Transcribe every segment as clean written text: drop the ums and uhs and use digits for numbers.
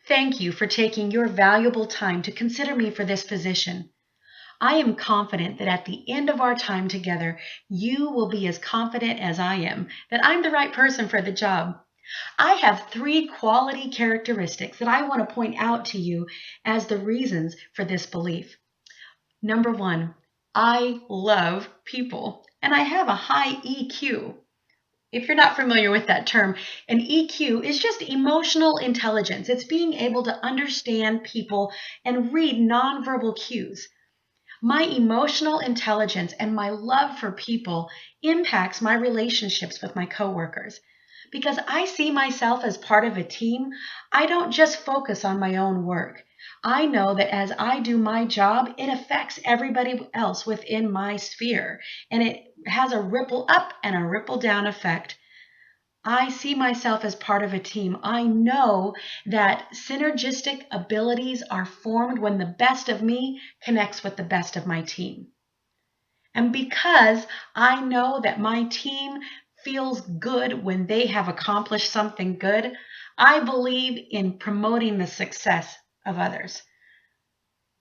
Thank you for taking your valuable time to consider me for this position. I am confident that at the end of our time together, you will be as confident as I am that I'm the right person for the job. I have three quality characteristics that I want to point out to you as the reasons for this belief. Number one, I love people and I have a high EQ. If you're not familiar with that term, an EQ is just emotional intelligence. It's being able to understand people and read nonverbal cues. My emotional intelligence and my love for people impacts my relationships with my coworkers. Because I see myself as part of a team, I don't just focus on my own work. I know that as I do my job, it affects everybody else within my sphere, and it has a ripple up and a ripple down effect. I see myself as part of a team. I know that synergistic abilities are formed when the best of me connects with the best of my team. And because I know that my team feels good when they have accomplished something good, I believe in promoting the success of others.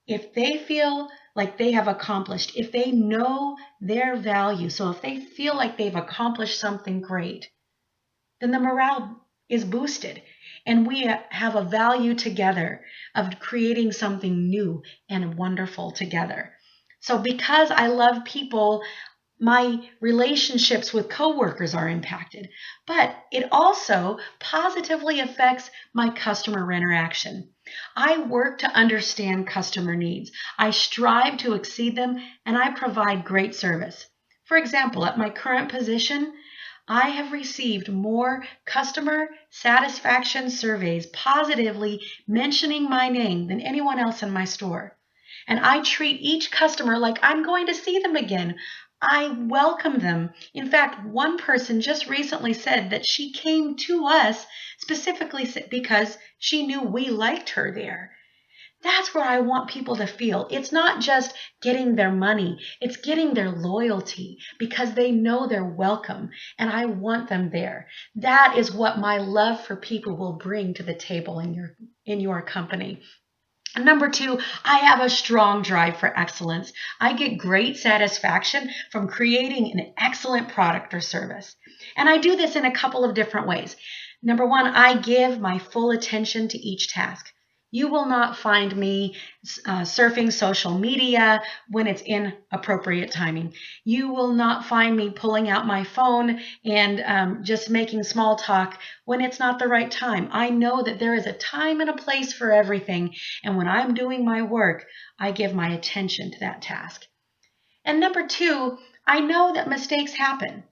If they feel like they have accomplished, if they know their value, so if they feel like they've accomplished something great, then the morale is boosted. And we have a value together of creating something new and wonderful together. So because I love people, my relationships with coworkers are impacted, but it also positively affects my customer interaction. I work to understand customer needs. I strive to exceed them, and I provide great service. For example, at my current position, I have received more customer satisfaction surveys positively mentioning my name than anyone else in my store. And I treat each customer like I'm going to see them again. I welcome them. In fact, one person just recently said that she came to us specifically because she knew we liked her there. That's where I want people to feel. It's not just getting their money, it's getting their loyalty because they know they're welcome and I want them there. That is what my love for people will bring to the table in your company. Number two, I have a strong drive for excellence. I get great satisfaction from creating an excellent product or service. And I do this in a couple of different ways. Number one, I give my full attention to each task. You will not find me surfing social media when it's inappropriate timing. You will not find me pulling out my phone and just making small talk when it's not the right time. I know that there is a time and a place for everything. And when I'm doing my work, I give my attention to that task. And number two, I know that mistakes happen.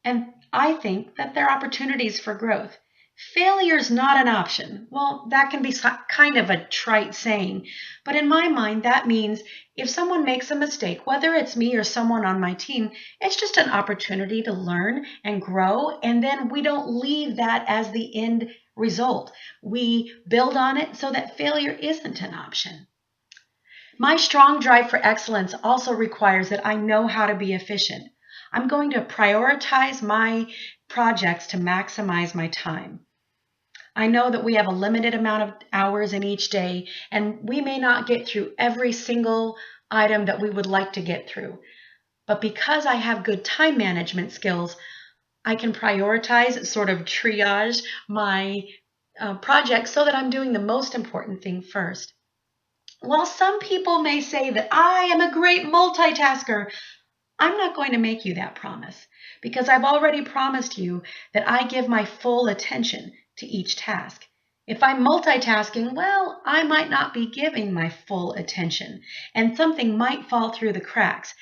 And I think that they're opportunities for growth. Failure is not an option. Well, that can be kind of a trite saying, but in my mind, that means if someone makes a mistake, whether it's me or someone on my team, it's just an opportunity to learn and grow, and then we don't leave that as the end result. We build on it so that failure isn't an option. My strong drive for excellence also requires that I know how to be efficient. I'm going to prioritize my projects to maximize my time. I know that we have a limited amount of hours in each day, and we may not get through every single item that we would like to get through. But because I have good time management skills, I can prioritize, sort of triage my projects so that I'm doing the most important thing first. While some people may say that I am a great multitasker, I'm not going to make you that promise because I've already promised you that I give my full attention to each task. If I'm multitasking, well, I might not be giving my full attention and something might fall through the cracks.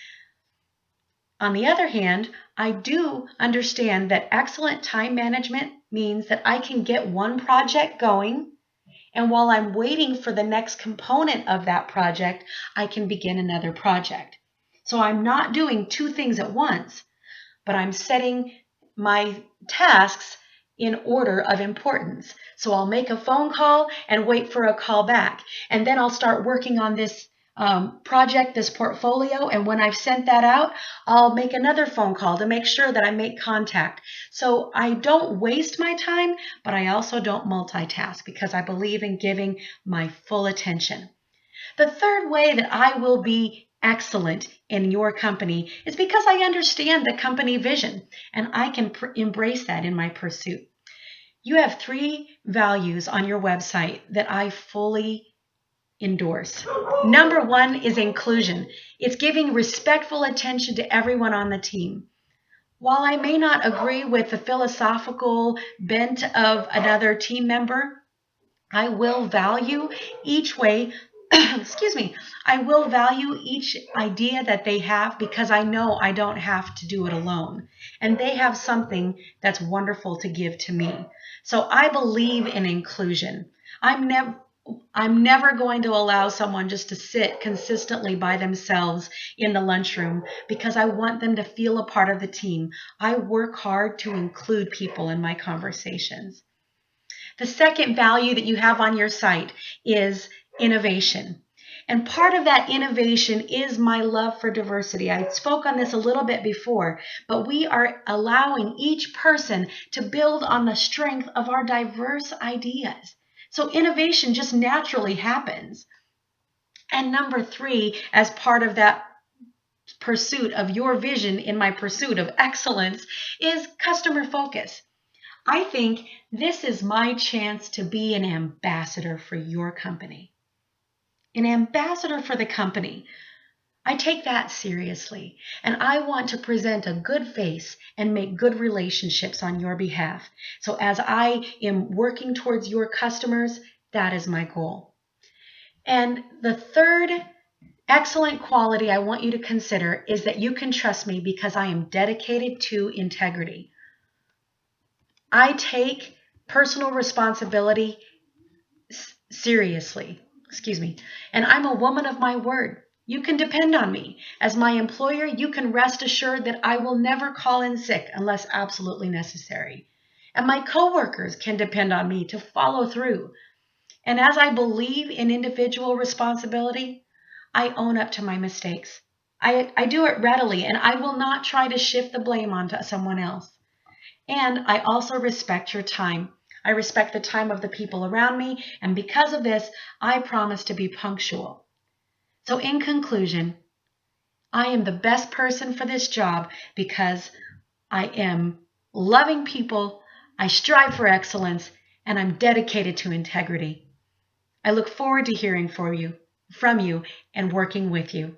On the other hand, I do understand that excellent time management means that I can get one project going, and while I'm waiting for the next component of that project, I can begin another project. So I'm not doing two things at once, but I'm setting my tasks in order of importance. So I'll make a phone call and wait for a call back. And then I'll start working on this project, this portfolio, and when I've sent that out, I'll make another phone call to make sure that I make contact. So I don't waste my time, but I also don't multitask because I believe in giving my full attention. The third way that I will be excellent in your company is because I understand the company vision and I can embrace that in my pursuit. You have 3 values on your website that I fully endorse. Number 1 is inclusion. It's giving respectful attention to everyone on the team. While I may not agree with the philosophical bent of another team member, I will value each way, excuse me, I will value each idea that they have because I know I don't have to do it alone. And they have something that's wonderful to give to me. So I believe in inclusion. I'm never going to allow someone just to sit consistently by themselves in the lunchroom because I want them to feel a part of the team. I work hard to include people in my conversations. The second value that you have on your site is innovation. And part of that innovation is my love for diversity. I spoke on this a little bit before, but we are allowing each person to build on the strength of our diverse ideas. So innovation just naturally happens. And number 3, as part of that pursuit of your vision in my pursuit of excellence, is customer focus. I think this is my chance to be an ambassador for your company. An ambassador for the company. I take that seriously, and I want to present a good face and make good relationships on your behalf. So as I am working towards your customers, that is my goal. And the third excellent quality I want you to consider is that you can trust me because I am dedicated to integrity. I take personal responsibility seriously, and I'm a woman of my word. You can depend on me. As my employer, you can rest assured that I will never call in sick unless absolutely necessary. And my coworkers can depend on me to follow through. And as I believe in individual responsibility, I own up to my mistakes. I do it readily, and I will not try to shift the blame onto someone else. And I also respect your time. I respect the time of the people around me, and because of this, I promise to be punctual. So in conclusion, I am the best person for this job because I am loving people, I strive for excellence, and I'm dedicated to integrity. I look forward to hearing from you and working with you.